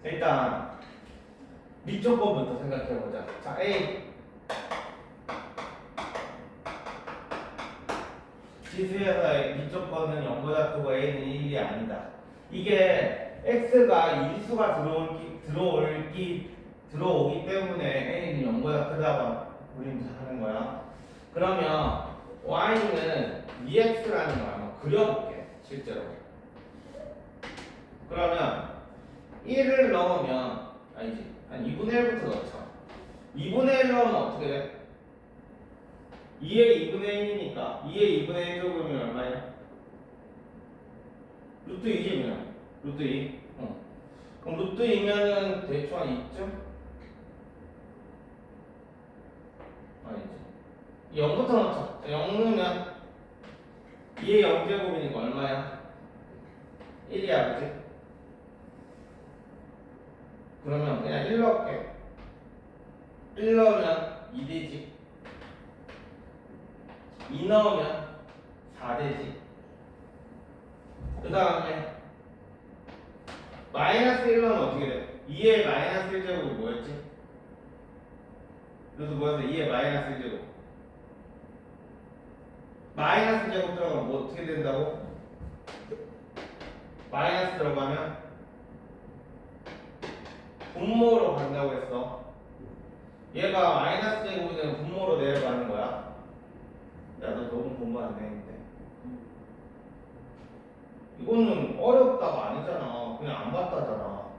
일단 밑쪽 거부터 생각해보자. 자, A 지수에서의 밑쪽 거는 0보다 크고 A는 1이 아니다. 이게 X가 일수가 들어오기 때문에 A는 0보다 크다고 우리는 하는 거야. 그러면 Y는 EX라는 걸 한번 그려볼게, 실제로. 그러면 1을 넣으면, 아니지, 한 2분의 1부터 넣자. 2분의 1 넣으면 어떻게 돼? 2의 2분의 1이니까 2의 2분의 1 적으면 얼마야? 루트 2지 그냥. 루트 2. 그럼 루트 2면은 대충 한 2쯤? 아니지. 0부터 넣자. 0 넣으면 2의 0제곱이니까 얼마야? 1이야, 그지? 그러면 그냥 1 넣을게. 1 넣으면 2 되지. 2 넣으면 4 되지. 그 다음에 마이너스 1 넣으면 어떻게 돼? 2의 마이너스 1제곱이 뭐였지? 루트 뭐였어? 2의 마이너스 1제곱. 마이너스 제곱 들어가면 뭐 어떻게 된다고? 마이너스 들어가면 분모로 간다고 했어. 얘가 마이너스 제곱이 되면 분모로 내려가는 거야. 야, 너 너무 공부 안 되는데. 이거는 어렵다가 아니잖아. 그냥 안 봤다잖아.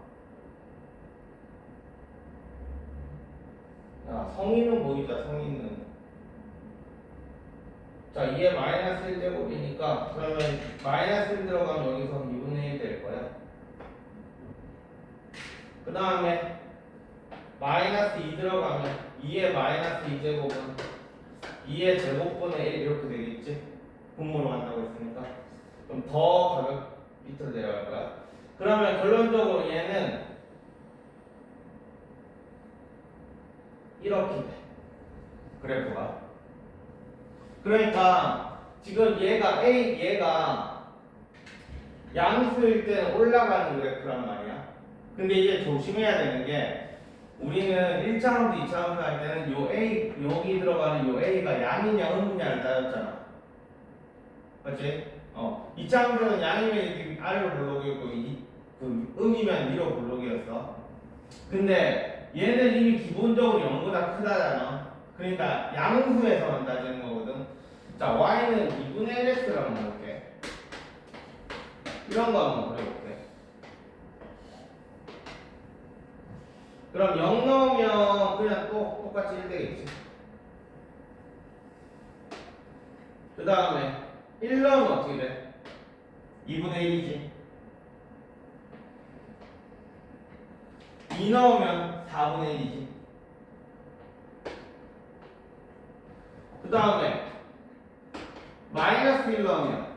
야, 성인은 보이자, 성인은. 자, 2의 마이너스 1제곱이니까 그러면 마이너스 1 들어가면 여기서 2분의 1 될 거야. 그 다음에 마이너스 2 들어가면 2의 마이너스 2제곱은 2의 제곱분의 1 이렇게 되겠지? 분모로 간다고 했으니까. 그럼 더 가볍게 밑으로 내려갈 거야. 그러면 결론적으로 얘는 이렇게 돼. 그래프가. 그러니까 지금 얘가 양수일 때는 올라가는 그래프란 말이야. 근데 이제 조심해야 되는 게 우리는 1차함수, 2차함수 할 때는 요 A, 여기 들어가는 요 A가 양이냐 음이냐를 따졌잖아. 맞지? 2차함수는 양이면 이렇게 아래로 볼록이었고 그 음이면 위로 볼록이었어. 근데 얘는 이미 기본적으로 0보다 크다잖아. 그러니까 양수에서만 따지는 거거든. 자, Y는 2분의 1X라고 넣을게. 이런 거 한번 그려볼게. 그럼 0 넣으면 그냥 또 똑같이 1 되겠지. 그 다음에 1 넣으면 어떻게 돼? 2분의 1이지. 2 넣으면 4분의 1이지. 그 다음에 마이너스 1 넣으면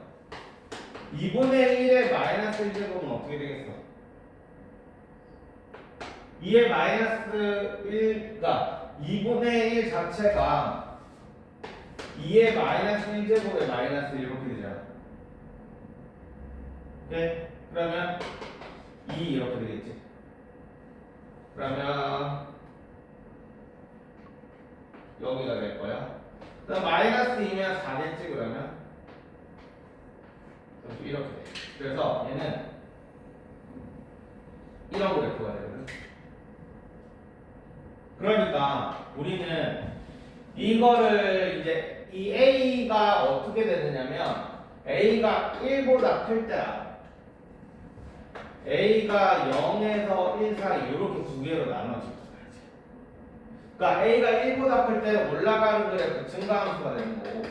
2분의 1의 마이너스 1제곱은 어떻게 되겠어? 2의 마이너스 1, 그러니까 2분의 1 자체가 2의 마이너스 1제곱의 마이너스 1 이렇게 되잖아. 오케이? 그러면 2 이렇게 되겠지. 그러면 여기가 될 거야. 그럼 마이너스 2면 4 됐지 그러면? 이렇게 돼. 그래서 얘는 이런 그래프가 되거든. 그러니까 우리는 이거를 이제 이 A가 어떻게 되느냐면 A가 1보다 클 때야. A가 0에서 1 사이 이렇게 두 개로 나눠집니다. 그러니까 A가 1보다 클 때는 올라가는 그래프 증가함수가 되는 거고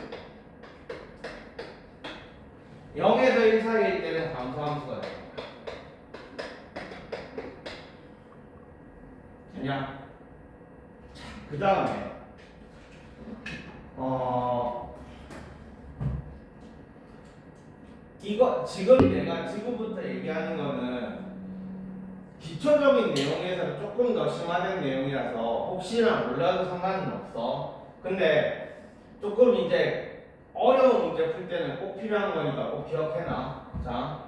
0에서 1 사이일 때는 감소함수가 되는 거야. 됐냐? 그 다음에 이거 지금 내가 지금부터 얘기하는 거는 기초적인 내용에서 조금 더 심화된 내용이라서 혹시나 몰라도 상관은 없어. 근데 조금 이제 어려운 문제 풀 때는 꼭 필요한 거니까 꼭 기억해놔. 자,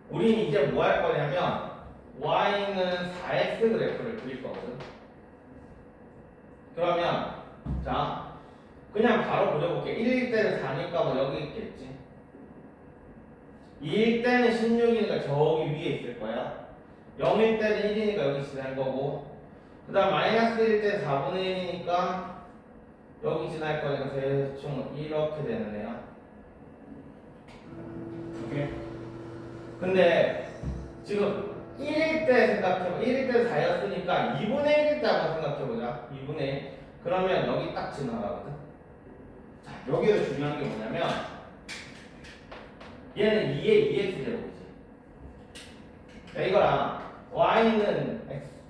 우린 이제 뭐 할 거냐면 y는 4x 그래프를 그릴 거거든. 그러면 자 그냥 바로 그려볼게. 1일 때는 4니까 뭐 여기 있겠지. 2일 때는 16이니까 저기 위에 있을 거야. 0일 때는 1이니까 여기 지날 거고, 그 다음 마이너스 1일 때는 4분의 1이니까 여기 지날 거니까 대충 이렇게 되는 애야. 오케이? 근데 지금 1일 때 생각해봐. 1일 때 4였으니까 2분의 1일 때 한번 생각해보자. 2분의 1. 그러면 여기 딱 지나가거든. 자, 여기서 중요한 게 뭐냐면 얘는 2의 2x 제곱이지. 자, 이거랑 y는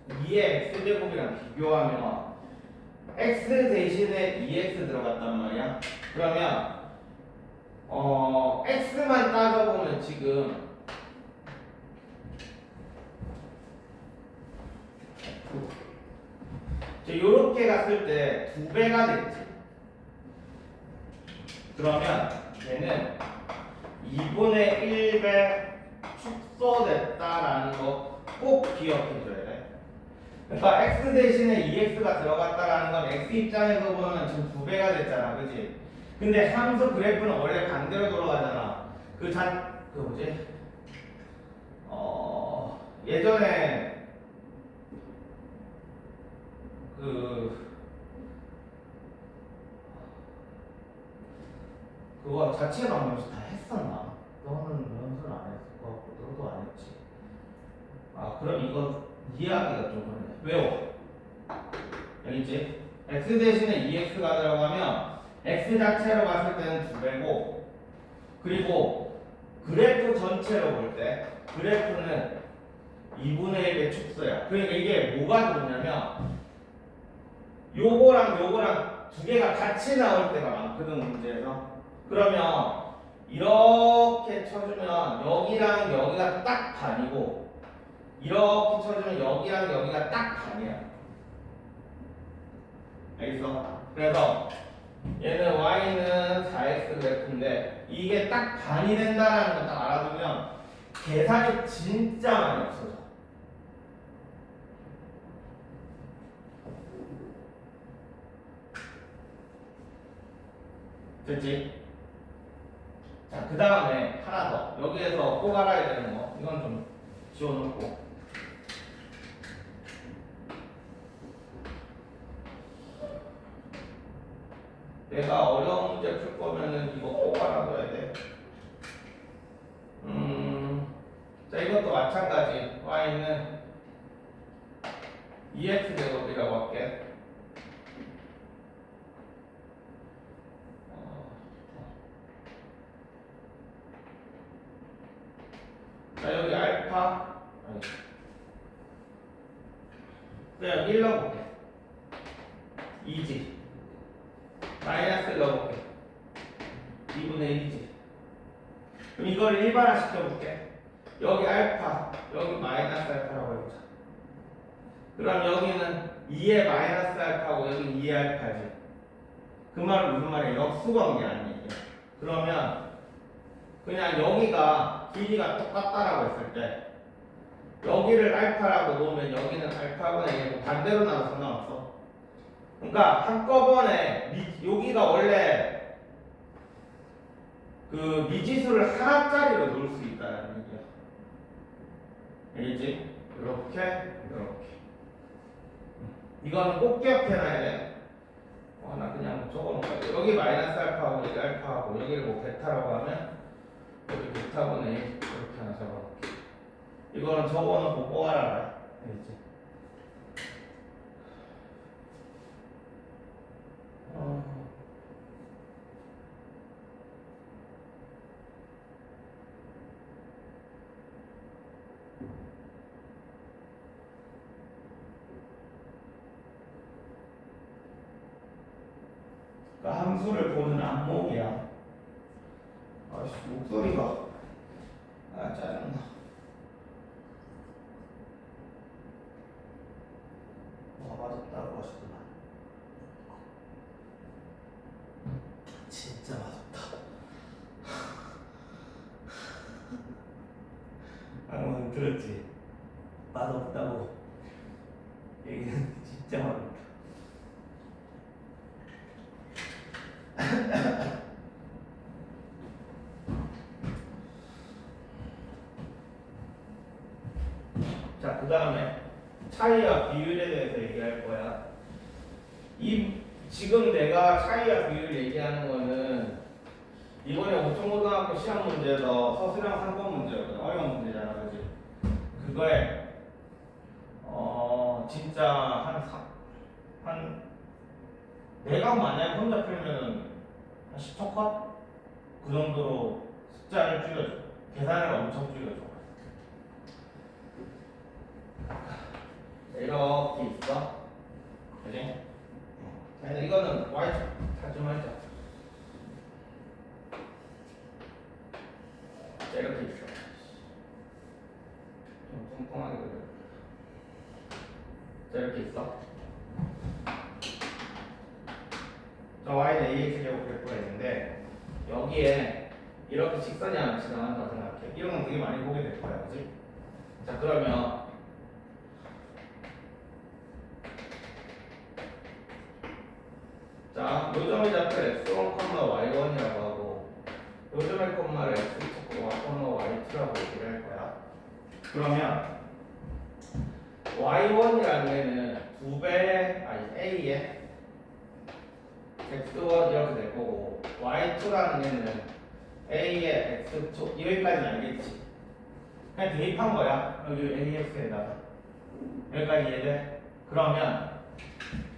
2의 x 제곱이랑 비교하면 x 대신에 2x 들어갔단 말이야. 그러면 x만 따져보면 지금 요렇게 갔을 때 2배가 됐지. 그러면 얘는 2분의 1배 축소됐다라는 거 꼭 기억해줘야 돼. 그러니까 x 대신에 2x가 들어갔다라는 건 x 입장에서 보면 지금 2배가 됐잖아, 그지? 근데 함수 그래프는 원래 반대로 돌아가잖아. 그 뭐지? 예전에 그거 자체 방정식 다 했었나? 너는 연습을 안 했을 것 같고 너도 안 했지. 아 그럼 이거 이해하기가 좀 그러네. 외워. 여기 있지? x 대신에 2x가 들어가면 x 자체로 봤을 때는 2배고, 그리고 그래프 전체로 볼 때 그래프는 2분의 1의 축소야. 그러니까 이게 뭐가 좋냐면 요거랑 두 개가 같이 나올 때가 많거든, 문제에서. 그러면 이렇게 쳐주면 여기랑 여기가 딱 반이고, 이렇게 쳐주면 여기랑 여기가 딱 반이야. 알겠어? 그래서 얘는 y는 4x 그래프인데 이게 딱 반이 된다라는 거 딱 알아두면 계산이 진짜 많이 없어져. 됐지? 자, 그 다음에 하나 더. 여기에서 꼭 알아야 되는 거. 이건 좀 지워놓고. 내가 어려운 문제 풀 거면은 이거 꼭 알아둬야 돼. 자, 이것도 마찬가지. y는 2x 제곱이라고 할게. 자, 여기 알파. 그냥 1 넣어볼게. 2지. 마이너스 1 넣어볼게. 2분의 1이지. 그럼 이걸 일반화 시켜볼게. 여기 알파, 여기 마이너스 알파라고 해보자. 그럼 여기는 2의 마이너스 알파고 여기는 2의 알파지. 그 말은 무슨 말이야? 역수관계라는 얘기야. 그러면 그냥 여기가 길이가 똑같다라고 했을 때 여기를 알파라고 놓으면 여기는 알파분의 1이고 반대로 나도 상관없어. 그러니까 한꺼번에 여기가 원래 그 미지수를 하나짜리로 놓을 수 있다는 얘기야. 알겠지? 이렇게. 이거는 꼭 기억해놔야 돼. 나 그냥 적어놓을게. 여기 마이너스 알파하고 여기 알파하고 여기를 뭐 베타라고 하면 여기 베타분의 1 이렇게 하나 적어놓을게. 이거는 적어놓고 꼭 알아라. 알겠지? 그러니까 함수를 보는 안목이야. 아씨 목소리가 짜증나. 맞았다고 하시더만. 진짜 맞았다. 방금 들었지? 맛없다고 얘기는 진짜 맛없다. 자, 그 다음에 차이와 비율에 대해서 얘기할 거야. 지금 내가 차이와 비율 얘기하는 거는 이번에 옥천고등학교 시험 문제에서 서술형 상권 문제였거든. 어려운 문제잖아, 그지? 그거에 진짜 내가 만약에 혼자 풀면은 한 10초 컷? 그 정도로 숫자를 줄여줘. 계산을 엄청 줄여줘. 이렇게 있어. 그지? 그래서 이거는 Y 찾지 말자. 자, 이렇게 있어. 좀 뚱뚱하게 그려. 자, 이렇게 있어. 자, Y는 AX제곱 그래프가 있는데 여기에 이렇게 직선이 하나 지나간다고 생각해. 이런 건 되게 많이 보게 될 거야, 그지? 자, 그러면 자, 요점의 좌표를 x1, y1이라고 하고 요점의 콤마를 x2, y1라고 얘기를 할 거야. 그러면 y1이라는 애는 2배, 아니 a의 x1 이렇게 될 거고 y2라는 애는 a의 x2 여기까지는 알겠지? 그냥 대입한 거야. 여기 ax에다가 여기까지 이해돼? 그러면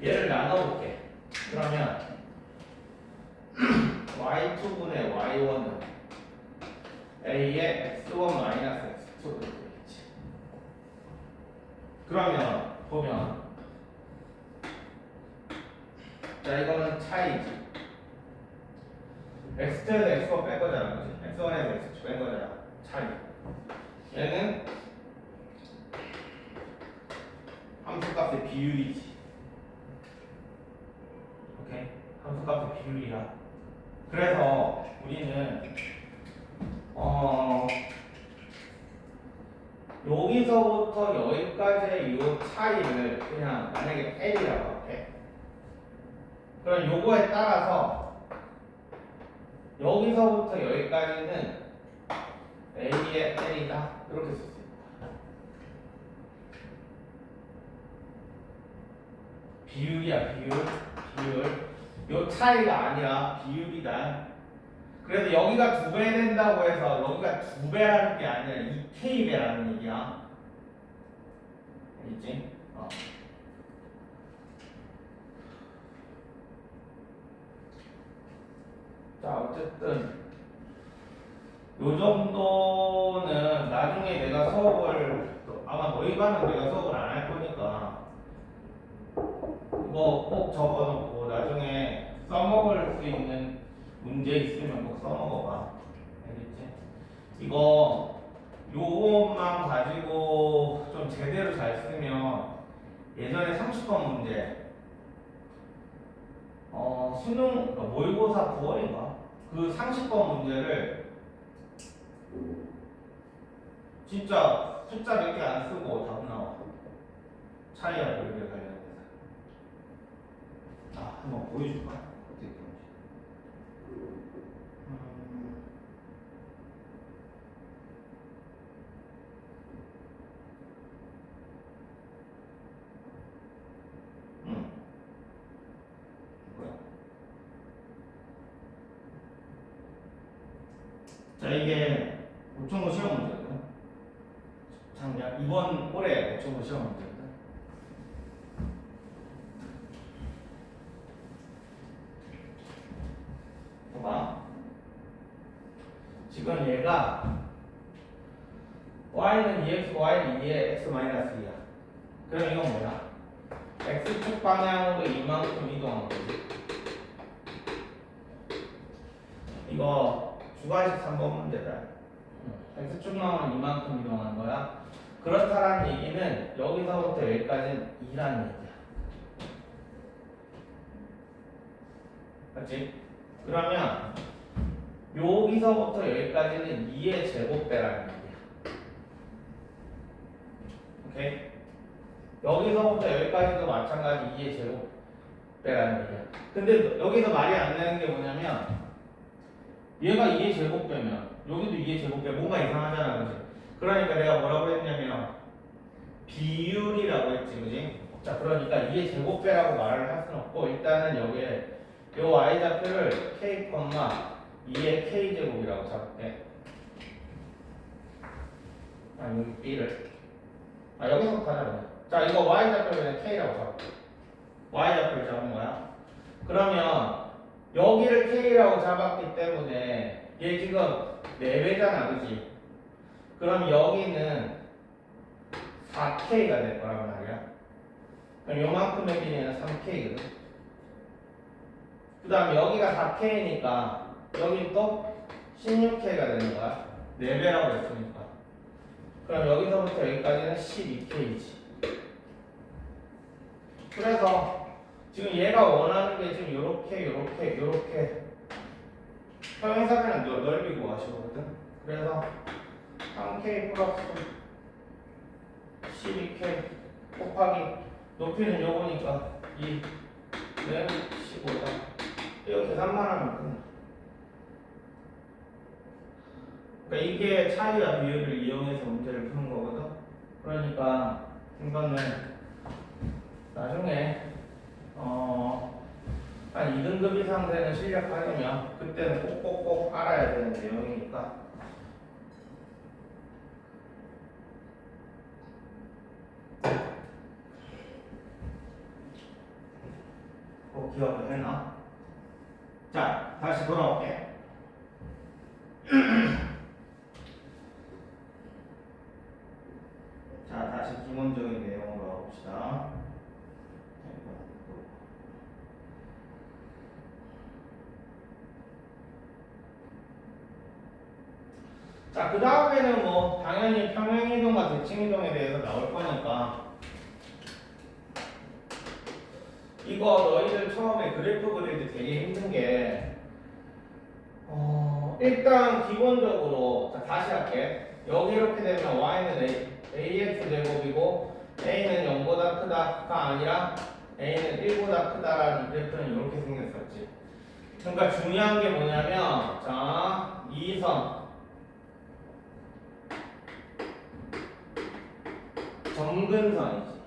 얘를 나눠볼게. 그러면 y2분의 y1은 a의 x1 마이너스 x2로 되겠지. 그러면 보면 자, 이거는 차이지. x2에서 x1 뺀 거잖아, 그치? x1에서 x2 뺀 거잖아. 차이. 얘는 함수값의 비율이지. 오케이? 함수값의 비율이야. 그래서 우리는 여기서부터 여기까지의 이 차이를 그냥 만약에 L이라고 할게. 그럼 요거에 따라서 여기서부터 여기까지는 A의 L이다. 이렇게 쓸 수 있다. 비율이야, 비율. 요 차이가 아니라 비율이다. 그래서 여기가 2배 된다고 해서 여기가 2배라는 게 아니라 2k배라는 얘기야. 알겠지? 자, 어쨌든 요 정도는 나중에 내가 수업을 아마 너희 반은 내가 수업을 안 할 거니까 이거 꼭 적어놓고 나중에 써먹을 수 있는 문제 있으면 꼭 써먹어봐. 알겠지? 이거 요것만 가지고 좀 제대로 잘 쓰면 예전에 30번 문제 수능 그러니까 모의고사 9월인가 그 30번 문제를 진짜 숫자 몇 개 안 쓰고 답 나와. 차이와 비율에 관련해서. 한번 보여줄까? 어떻게 보는지. 뭐야? 자, 이게 모청고 시험 문제거든. 작년 이번 올해 모청고 시험 문제거든. 봐봐. 지금 얘가 y는 2x, y는 2에 x 마이너스 2야. 그럼 이건 뭐야? x축 방향으로 이만큼 이동한 거지. 이거 주관식 3번 문제다. x축 나오면 이만큼 이동한 거야. 그렇다라는 얘기는 여기서부터 여기까지는 2라는 얘기야. 맞지? 그러면 여기서부터 여기까지는 2의 제곱배라는 얘기야. 오케이? 여기서부터 여기까지도 마찬가지 2의 제곱배라는 얘기야. 근데 여기서 말이 안 되는 게 뭐냐면 얘가 2의 제곱배면 여기도 2의 제곱배 뭔가 이상하잖아, 그지? 그러니까 내가 뭐라고 했냐면 비율이라고 했지, 그지? 자, 그러니까 2의 제곱배라고 말을 할 수는 없고 일단은 여기에 요 y좌표를 k, 2의 k제곱이라고 잡을게. 아니 여기 b를 여기서부터 하자 그냥. 자, 이거 y좌표를 k라고 잡을게. y좌표를 잡은 거야. 그러면 여기를 k라고 잡았기 때문에 얘 지금 4배잖아, 그지? 그럼 여기는 4k가 될 거란 말이야. 그럼 요만큼의 길이는 3k거든. 그 다음 여기가 4k니까 여기 또 16k가 되는 거야. 4배라고 했으니까. 그럼 여기서부터 여기까지는 12k지. 그래서 지금 얘가 원하는 게 지금 요렇게 평행사변은 넓이 구하시거든. 그래서 3k 플러스 12k 곱하기 높이는 요거니까 2는 15다. 이거 계산만 하면 끝나. 그러니까 이게 차이와 비율을 이용해서 문제를 푸는 거거든. 그러니까 이거는 나중에 한 2등급 이상 되는 실력 하려면 그때는 꼭꼭꼭 알아야 되는 내용이니까. 꼭 기억을 해놔. 자, 다시 돌아올게. 자, 다시 기본적인 내용으로 가봅시다. 자, 그 다음에는 뭐 당연히 평행이동과 대칭이동에 대해서 나올 거니까 이거 너희들 처음에 그래프 그릴 때 되게 힘든 게 일단 기본적으로 자, 다시 할게. 여기 이렇게 되면 y는 ax 제곱이고 a는 0보다 크다가 아니라 a는 1보다 크다라는 그래프는 이렇게 생겼었지. 그러니까 중요한 게 뭐냐면 자, 이 선 점근선이지.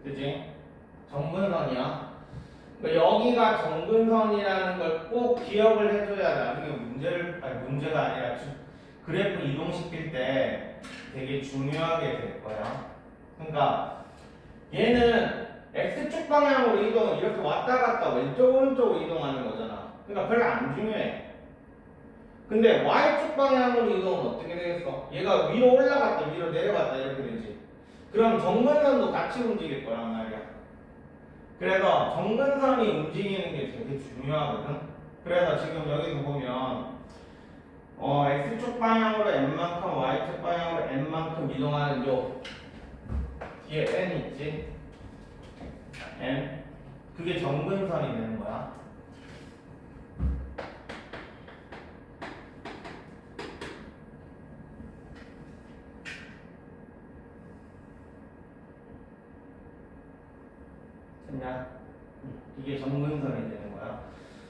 그지? 점근선이야. 그러니까 여기가 점근선이라는 걸 꼭 기억을 해줘야 나중에 문제가 아니라 그래프 이동시킬 때 되게 중요하게 될 거야. 그러니까 얘는 x축 방향으로 이동은 이렇게 왔다 갔다 왼쪽 오른쪽으로 이동하는 거잖아. 그러니까 별로 안 중요해. 근데 y축 방향으로 이동은 어떻게 되겠어? 얘가 위로 올라갔다 위로 내려갔다 이렇게 되지. 그럼 정근선도 같이 움직일 거란 말이야. 그래서 정근선이 움직이는 게 되게 중요하거든. 그래서 지금 여기서 보면 x축 방향으로 n만큼 y축 방향으로 n만큼 이동하는 요 뒤에 n 있지? n 그게 정근선이 되는 거야. 됐냐? 이게 정근선이 되는 거야.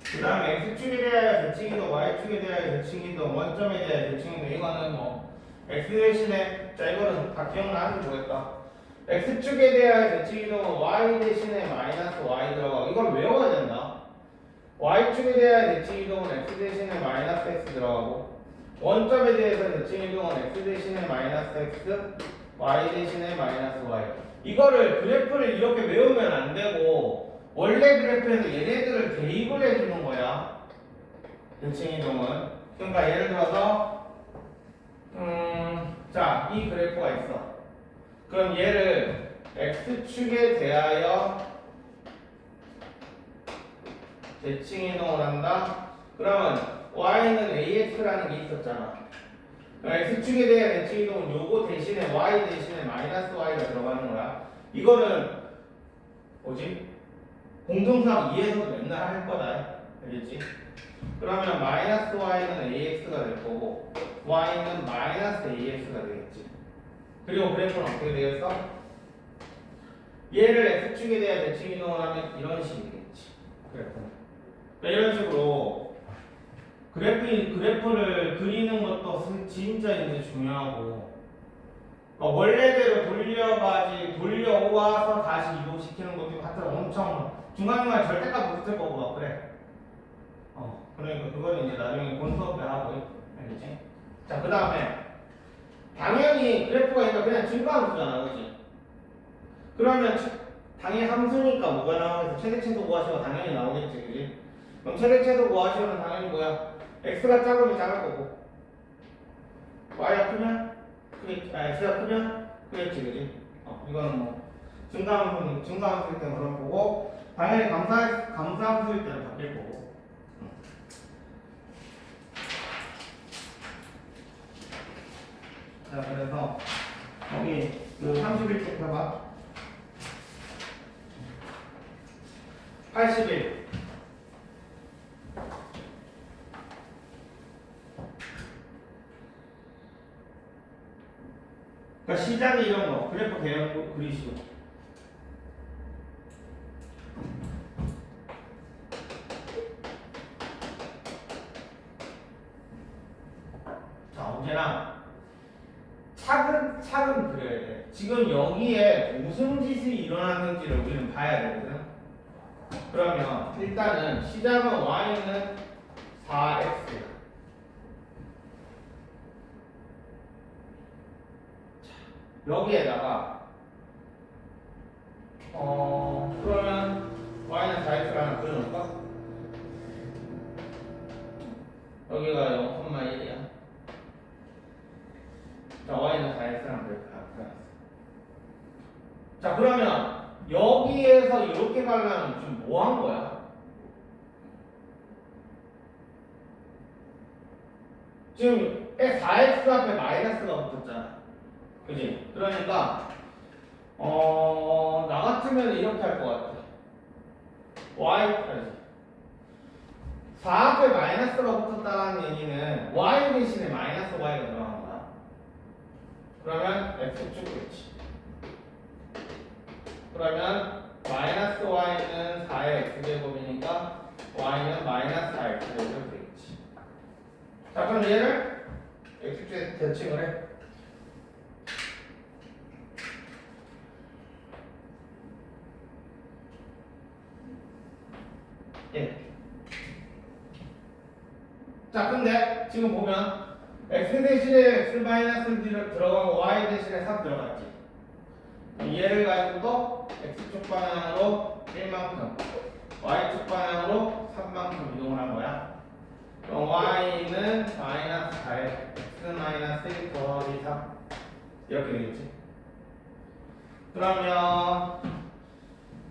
그 다음에 x축에 대하여 대칭이동, y축에 대하여 대칭이동, 원점에 대하여 대칭이동. 이거는 뭐 x 대신에 자 이거는 다 기억나는지 모르겠다. x축에 대하여 대칭이동은 y 대신에 마이너스 y 들어가고 이걸 외워야 된다. y축에 대하여 대칭이동은 x 대신에 마이너스 x 들어가고 원점에 대해서 대칭이동은 x 대신에 마이너스 x, y 대신에 마이너스 y. 이거를 그래프를 이렇게 외우면 안 되고 원래 그래프에서 얘네들을 대입을 해주는 거야. 대칭이동은. 그러니까 예를 들어서 자, 이 그래프가 있어. 그럼 얘를 x축에 대하여 대칭이동을 한다. 그러면 y는 ax라는 게 있었잖아. x축에 대한 대칭이동은 요거 대신에 y 대신에 마이너스 y가 들어가는 거야. 이거는 뭐지? 공통상 2에서도 맨날 할 거다. 알겠지? 그러면 마이너스 y는 ax가 될 거고 y는 마이너스 ax가 되겠지. 그리고 그래프는 어떻게 되겠어? 얘를 x축에 대한 대칭 이동을 하면 이런 식이 되겠지. 그래프는. 이런 식으로 그래프를 그리는 것도 진짜 이제 중요하고, 원래대로 돌려와서 다시 이동시키는 것도 하여튼 엄청 중간중간에 절대값 붙을 거고 막 그래. 그러니까 그거는 이제 나중에 본 수업에 하고, 알겠지? 자, 그 다음에 당연히 그래프가 있으니까 그냥 증가함수잖아, 그렇지? 그러면 당연히 함수니까 뭐가 나오겠어? 최대최소 구하시면 당연히 나오겠지, 그지? 그럼 최대최소 구하시면 당연히 뭐야? x가 작으면 작을 거고, y가 크면 x가 크면 크겠지, 그지? 이거는 뭐 증가함수일 때는 그런 거고, 당연히 감사함수일 때는 바뀔 거고. 자, 그래서 여기 그 31쪽 해봐. 81. 그러니까 시작이 이런 거 그래프 개형 그리시고. 자, 언제나 차근 그려야 돼. 지금 여기에 무슨 짓이 일어나는지를 우리는 봐야 되거든. 그러면 일단은 시작은 y는 4x야. 여기에다가 그러면 y는 4x를 하나 그려놓을까? 여기가 0,1이야. 자, y는 4x랑 그려놨어. 자, 그러면 여기에서 이렇게 가려면 지금 뭐 한 거야? 지금 4x 앞에 마이너스가 붙었잖아. 그지? 그러니까 나 같으면 이렇게 할 것 같아. y까지 4 앞에 마이너스가 붙었다는 얘기는 y 대신에 마이너스 y가 들어간 거야. 그러면 x축이겠지. 그러면 마이너스 y는 4의 x제곱이니까 y는 마이너스 4x제곱이 되겠지. 자, 그럼 얘를 x축에 대칭을 해. 예. 자, 근데 지금 보면 x 대신에 x 마이너스 D를 들어가고 y 대신에 3 들어갔지. 얘를 가지고 x축 방향으로 1만큼, y축 방향으로 3만큼 이동을 한 거야. 그럼 y는 마이너스 4에 x 마이너스 1 더하기 3 이렇게 되겠지. 그러면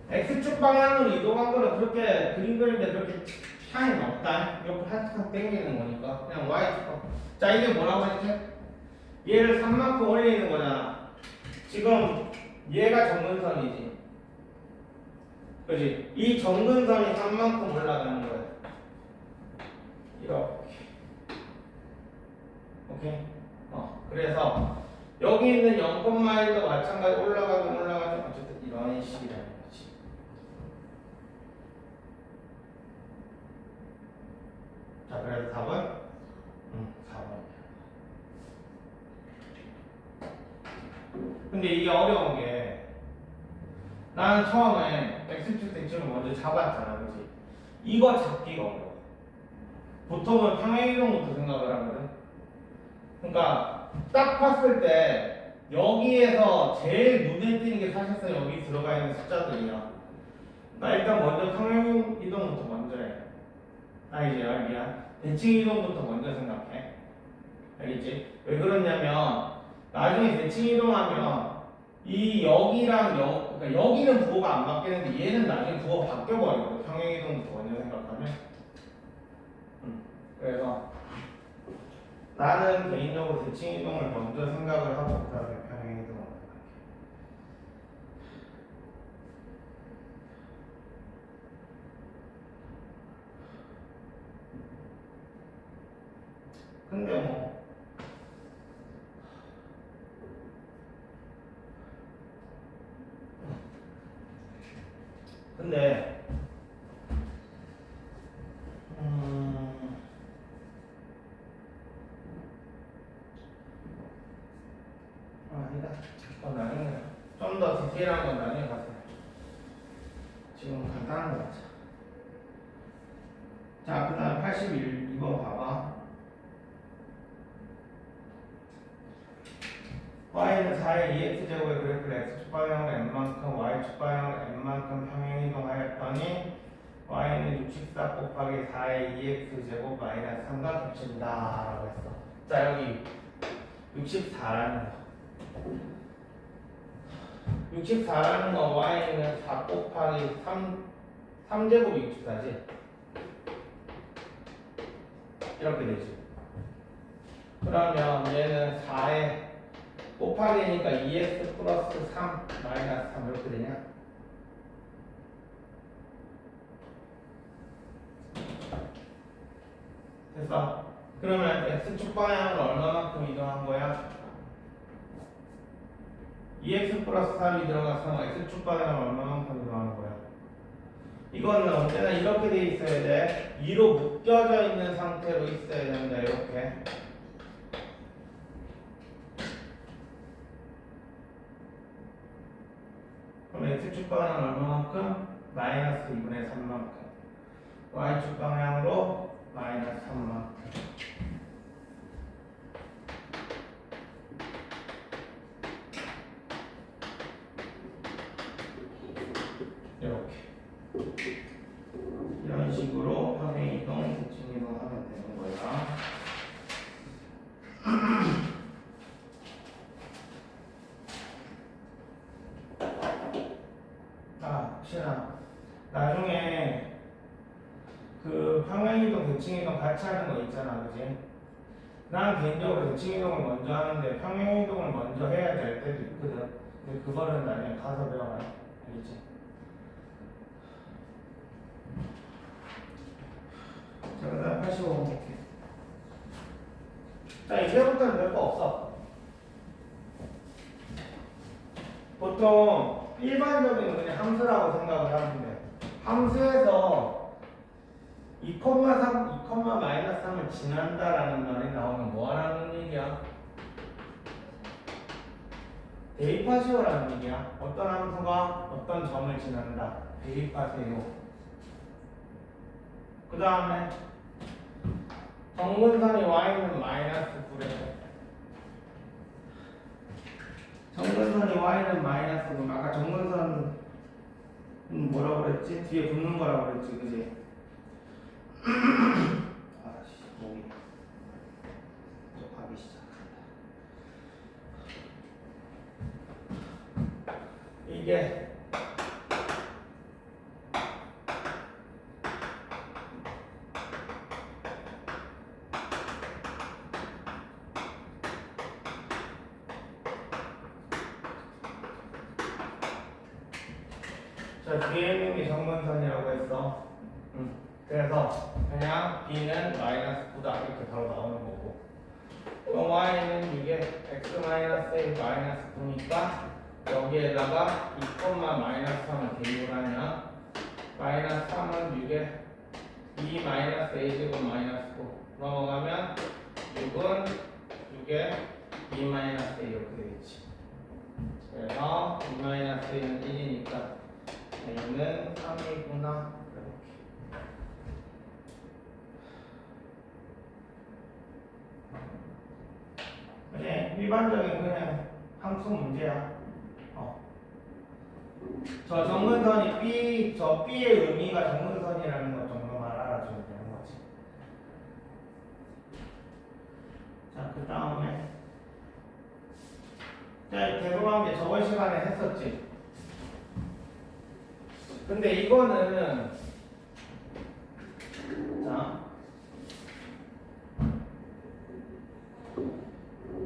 x축 방향으로 이동한 거는 그렇게 그림 그리는데 그렇게 차이는 없다. 이렇게 하트가 땡기는 거니까 그냥 y축 방향. 자, 이게 뭐라고 했지? 얘를 3만큼 올리는 거잖아. 지금 얘가 정근선이지. 그지? 이 정근선이 3만큼 올라가는 거야. 이렇게. 오케이? 그래서 여기 있는 0,1도 마찬가지 올라가긴 어쨌든 이런 식이라는 거지. 자, 그래서 답은 4번이야. 근데 이게 어려운 게 나는 처음에 x축 대칭을 먼저 잡았잖아, 그렇지? 이거 잡기가 어려워. 보통은 평행이동부터 생각을 하거든. 그러니까 딱 봤을 때 여기에서 제일 눈에 띄는 게 사실상 여기 들어가 있는 숫자들이야. 나 일단 먼저 평행이동부터 먼저 해. 미안. 대칭이동부터 먼저 생각해. 알겠지? 왜 그러냐면 나중에 대칭이동하면 이 그러니까 여기는 부호가 안 바뀌는데 얘는 나중에 부호가 바뀌어버리거든. 평행이동부터 먼저 생각하면. 그래서 나는 개인적으로 대칭이동을 먼저 생각을 하고 그다음에 평행이동을 생각해. 근데 뭐 근데 아니다. 그건 나중에 좀 더 디테일한 건 나중에 가서 지금 간단한 거 하자. 자, 그 다음 81번 봐봐. y는 4의 2x제곱의 그래프를 x축 방향으로 n만큼 y축 방향으로 n만큼 평행이동하였더니 y는 64 곱하기 4의 2x제곱 마이너스 3과 겹친다 라고 했어. 자, 여기 64라는 거 64라는 거 y는 4 곱하기 3제곱이 64지 이렇게 되지. 그러면 얘는 4에 곱하기니까 2x 플러스 3 마이너스 3 이렇게 되냐? 됐어? 그러면 x축 방향으로 얼마만큼 이동한 거야? 2x 플러스 3이 들어가서 x축 방향으로 얼마만큼 이동하는 거야? 이거는 언제나 이렇게 돼 있어야 돼. 위로 묶여져 있는 상태로 있어야 된다. 이렇게. 그럼 x축 방향은 얼마만큼? 마이너스 2분의 3만큼. y축 방향으로 마이너스 3만큼. 이렇게. 이런 식으로 평행이동, 대칭이동 하면 되는 거야. 혹시나 나중에 그 평행이동, 대칭이동 같이 하는 거 있잖아, 그지? 난 개인적으로 대칭이동을 먼저 하는데 평행이동을 먼저 해야 될 때도 있거든. 근데 그거는 나중에 가서 배워봐요. 알겠지? 자, 그 다음 85번 볼게. 자, 이제부터는 별거 없어. 보통 일반적인 그냥 함수라고 생각을 하는데 함수에서 2,3, 2,-3을 지난다라는 말이 나오면 뭐 하라는 얘기야? 대입하시오라는 얘기야. 어떤 함수가 어떤 점을 지난다. 대입하세요. 그 다음에 정근선이 y는 마이너스 9래. 정근선이 y는 마이너스 9. 아까 정근선 뭐라고 그랬지? 뒤에 붙는 거라고 그랬지, 그지? 아씨, 목이 또 가기 시작한다. 이게 자, 뒤에 있는 게 정근선이라고 했어. 그래서 그냥 b는 마이너스 9다 이렇게 바로 나오는 거고. 그럼 y는 이게 x-a 마이너스 9니까 여기에다가 2,-3을 대입을 하면 마이너스 3은 6에 2 마이너스 a제곱 마이너스 9 넘어가면 6은 6에 2 마이너스 a 이렇게 되겠지. 그래서 2 마이너스 a는 1이니까 a는 3이구나. 그냥 일반적인 그냥 함수 문제야. 저 정근선이 B, 저 B의 의미가 정근선이라는 것 정도만 알아주면 되는 거지. 자, 그 다음에 자, 죄송한 게 저번 시간에 했었지. 근데 이거는 자,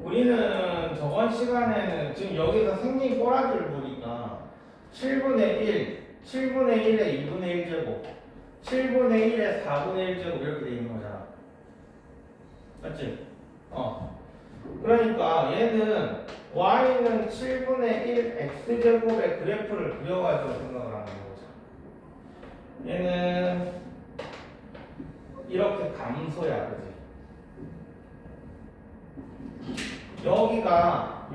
우리는 저번 시간에는 지금 여기서 생긴 꼬라지를 보니까 7분의 1, 7분의 1에 2분의 1제곱, 7분의 1에 4분의 1제곱 이렇게 돼 있는 거잖아. 맞지? 그러니까 얘는 y는 7분의 1 x제곱의 그래프를 그려가지고 생각을 하는 거죠. 얘는 이렇게 감소야, 그지? 여기가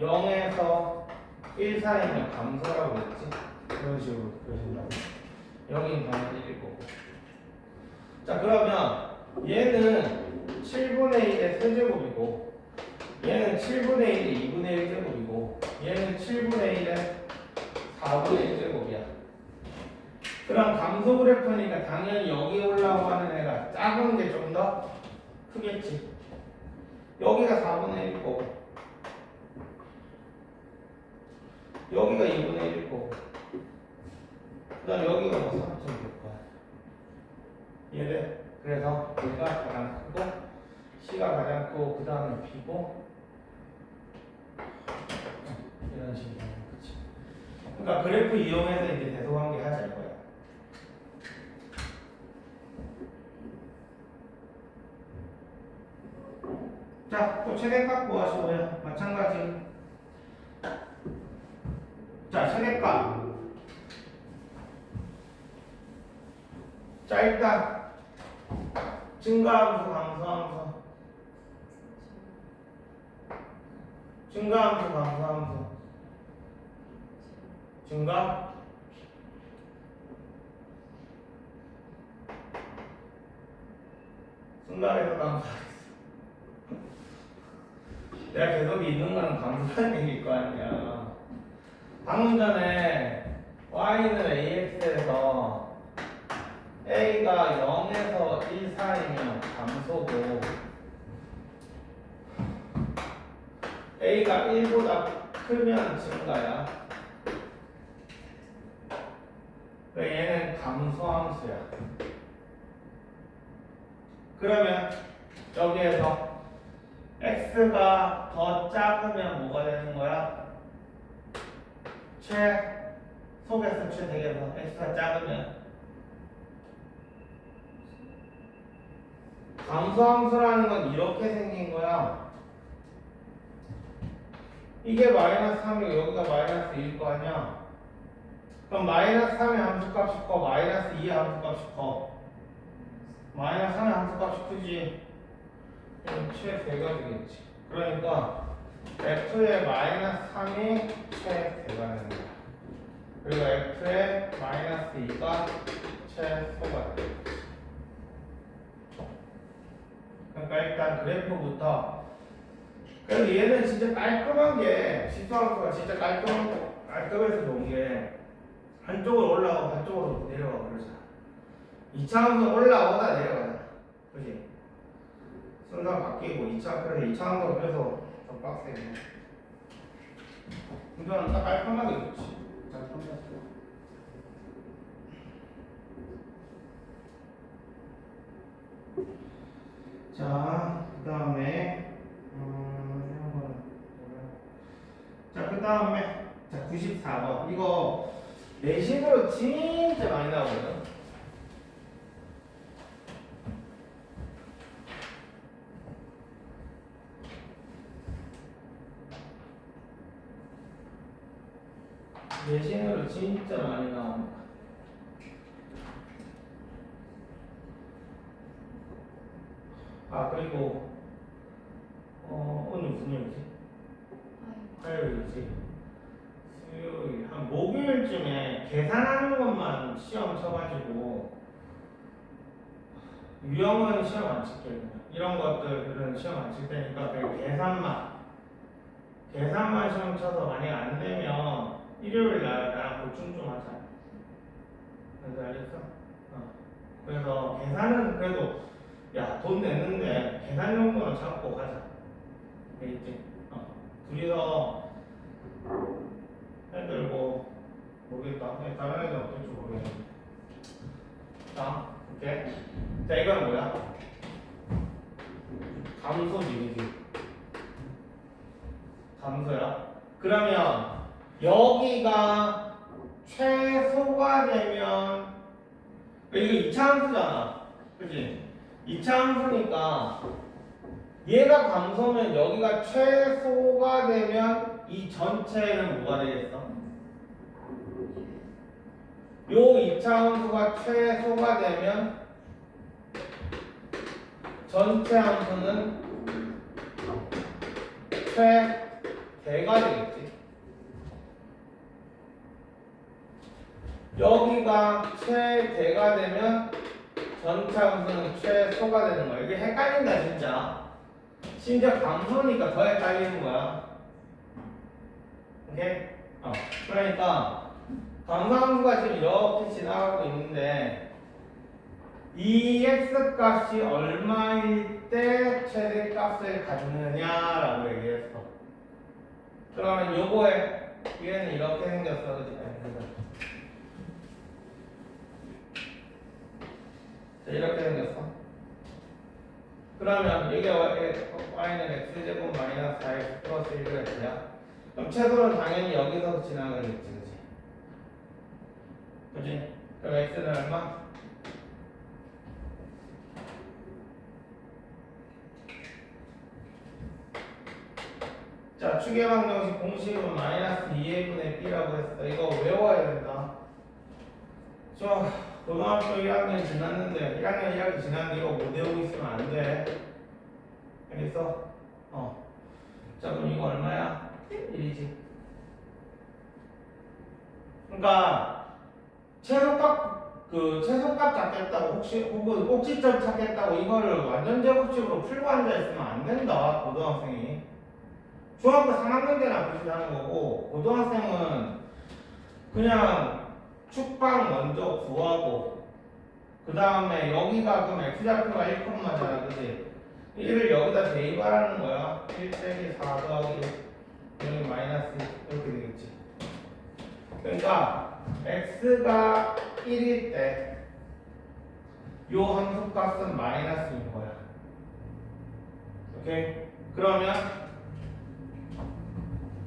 0에서 1 사이면 감소라고 했지? 그런 식으로 그러신다고. 여기는 당연히 1일 거고. 자, 그러면 얘는 7분의 1의 세제곱이고, 얘는 7분의 1의 2분의 1 제곱이고, 얘는 7분의 1의 4분의 1 제곱이야. 그럼 감소 그래프니까 당연히 여기 올라가는 애가 작은 게 좀 더 크겠지. 여기가 4분의 1일 거고, 여기가 2분의 1일 거고, 그 다음 여기가 뭐 3.6일 거야. 이해돼? 그래서 얘가 가장 크고, C가 가장 크고, 그 다음에 B고, 이런 식으로 하는 거지. 그러니까 그래프 이용해서 이제 대소관계 하자 이거야. 자, 또 최대값 구하시고요. 마찬가지. 자, 최대값. 자, 일단 증가함수, 감소함수. 증가함수, 감소함수. 증가. 증가해서 감소하겠어. 내가 계속 있는 거는 감소하는 얘기일 거 아니야. 방금 전에 y는 ax에서 a가 0에서 1 사이면 감소고 a가 1보다 크면 증가야. 얘는 감소함수야. 계속그러면 여기에서 x가 더 작으면 뭐가 되는 거야? 속에서 최대에서 x가 작으면 감소함수라는 건 이렇게 생긴 거야. 이게 마이너스 3이고 여기가 마이너스 2일 거 아니야. 그럼 마이너스 3의 함수값이 커, 마이너스 2의 함수값이 커. 마이너스 3의 함수값이 크지. 최대가 되겠지. 그러니까 f의 마이너스 3이 최대가 되는 거야. 그리고 f의 마이너스 2가 최소가 되겠지. 그러니까 일단 그래프부터, 그래서 얘는 진짜 깔끔한 게, 시수함수가 진짜 깔끔해서 좋은 게 한쪽으로 올라가고 한쪽으로 내려가고 그러잖아. 2차 함수 올라오다 내려가잖아. 그지? 순서가 바뀌고 2차, 그래서 2차 함수가 그래서 더 빡세네. 이거는 딱 깔끔하게 좋지. 깔끔하게. 자, 그 다음에 자, 그 다음에 자 94번 이거 내신으로 진짜 많이 나오거든. 내신으로 진짜 많이 나옵니다. 아, 그리고 오늘 무슨 요일이지? 화요일이지. 수요일 한 목요일쯤에 계산하는 것만 시험 쳐가지고 유형은 시험 안 칠게. 이런 것들은 시험 안 칠 테니까 그 계산만 시험 쳐서 만약 안 되면 일요일 날 나랑 보충 좀 하자. 그래서 알겠어? 그래서 계산은 그래도 야, 돈 냈는데 계산 정도는 잡고 가자. 알겠지? 둘이서 애들 뭐 모르겠다. 다른 애들 어떨지 모르겠는데. 자, 오케이. 자, 이거는 뭐야? 감소지, 그지? 감소야. 그러면 여기가 최소가 되면 이거 2차 함수잖아. 그지? 2차 함수니까 얘가 감소면 여기가 최소가 되면 이 전체는 뭐가 되겠어? 요 이차함수가 최소가 되면 전체 함수는 최대가 되겠지. 여기가 최대가 되면 전체 함수는 최소가 되는 거야. 이게 헷갈린다 진짜. 심지어 감소니까 더 헷갈리는 거야. 오케이? 그러니까 감소함수가 지금 이렇게 지나가고 있는데 이 x값이 얼마일 때 최대값을 갖느냐라고 얘기했어. 그러면 요거에 얘는 이렇게 생겼어, 그치? 자, 이렇게 생겼어. 그러면 여기 y는 x제곱 마이너스 4x 플러스 1가 있냐? 그럼 최소는 당연히 여기서 지나가겠지, 그치? 그치? 그럼 x는 얼마? 자, 추계방정식 공식은 마이너스 2a분의 b라고 했어. 이거 외워야 된다. 저 고등학교 1학년 지났는데 1학년 1학기 지났는데 이거 못 외우고 있으면 안 돼. 알겠어? 자, 그럼 이거 얼마야? 1이지. 그러니까 최소값 찾겠다고 혹은 꼭지점 찾겠다고 이거를 완전 제곱식으로 풀고 앉아 있으면 안 된다, 고등학생이. 중학교 3학년 때나 그렇게 거고, 고등학생은 그냥 축방 먼저 구하고 그 다음에 여기가 그럼 x좌표가 1컴마잖아, 그치? 1을 여기다 대입하라는 거야. 1 빼기 4 더하기 6 여기 마이너스 이렇게 되겠지. 그러니까 x가 1일 때 요 함수값은 마이너스인 거야. 오케이? 그러면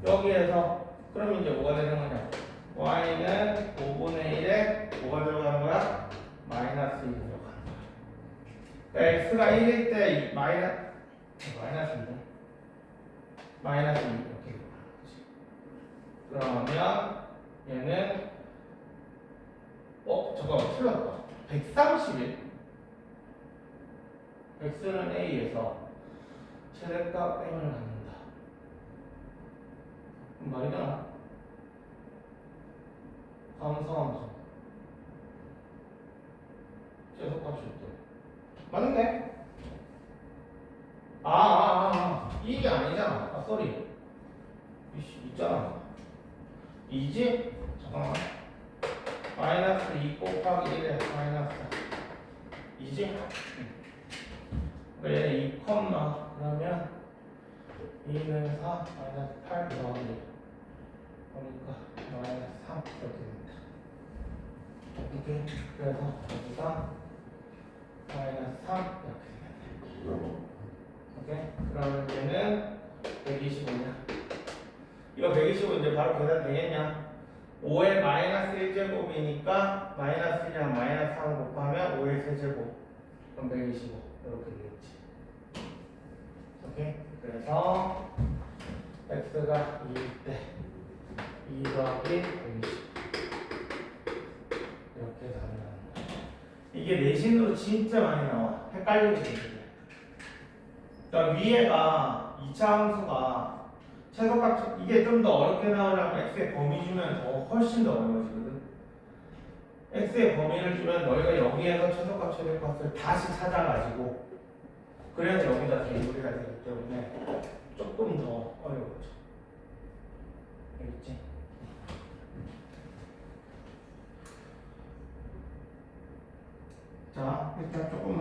여기에서 그럼 이제 뭐가 되는 거냐? y는 5분의 1에 뭐가 들어가는 거야? 마이너스 2 들어가는 거야. 그러니까 x가 1일 때 마이너스 2 마이너스 2 이렇게 들어가는 거지. 그러면 얘는 잠깐만 틀렸다. 131 x는 a에서 최대값 m을 갖는다. 말이 되나? 감소함수 최소값이 있대. 맞는데? 이게 아니잖아. 쏘리. 있잖아. 2지? 잠깐만. 마이너스 2 곱하기 1에 마이너스 2지? 얘는 2 컴마 그러면 2는 4 마이너스 8 더하기 1 그러니까 마이너스 3 이렇게 됩니다. 이게 그래서 여기가 마이너스 3 이렇게 되겠네. 오케이? 그러면 얘는 125냐? 이거 125 이제 바로 계산 되겠냐? 5의 마이너스 1제곱이니까 마이너스 1이랑 마이너스 3을 곱하면 5의 세제곱 그럼 125 이렇게 되겠지. 오케이? 그래서 x가 2일 때 2 더하기 120 이렇게 가능합니다. 이게 내신으로 진짜 많이 나와. 헷갈리게 되는데. 그러니까 위에가 2차 함수가 최소값 이게 좀 더 어렵게 나오려면 x의 범위 주면 더 훨씬 더 어려워지거든. x의 범위를 주면 너희가 여기에서 최소값 최대값을 다시 찾아가지고 그래서 여기다 대입을 해야 되기 때문에 조금 더 어려워져. 알겠지? 자, 일단 조금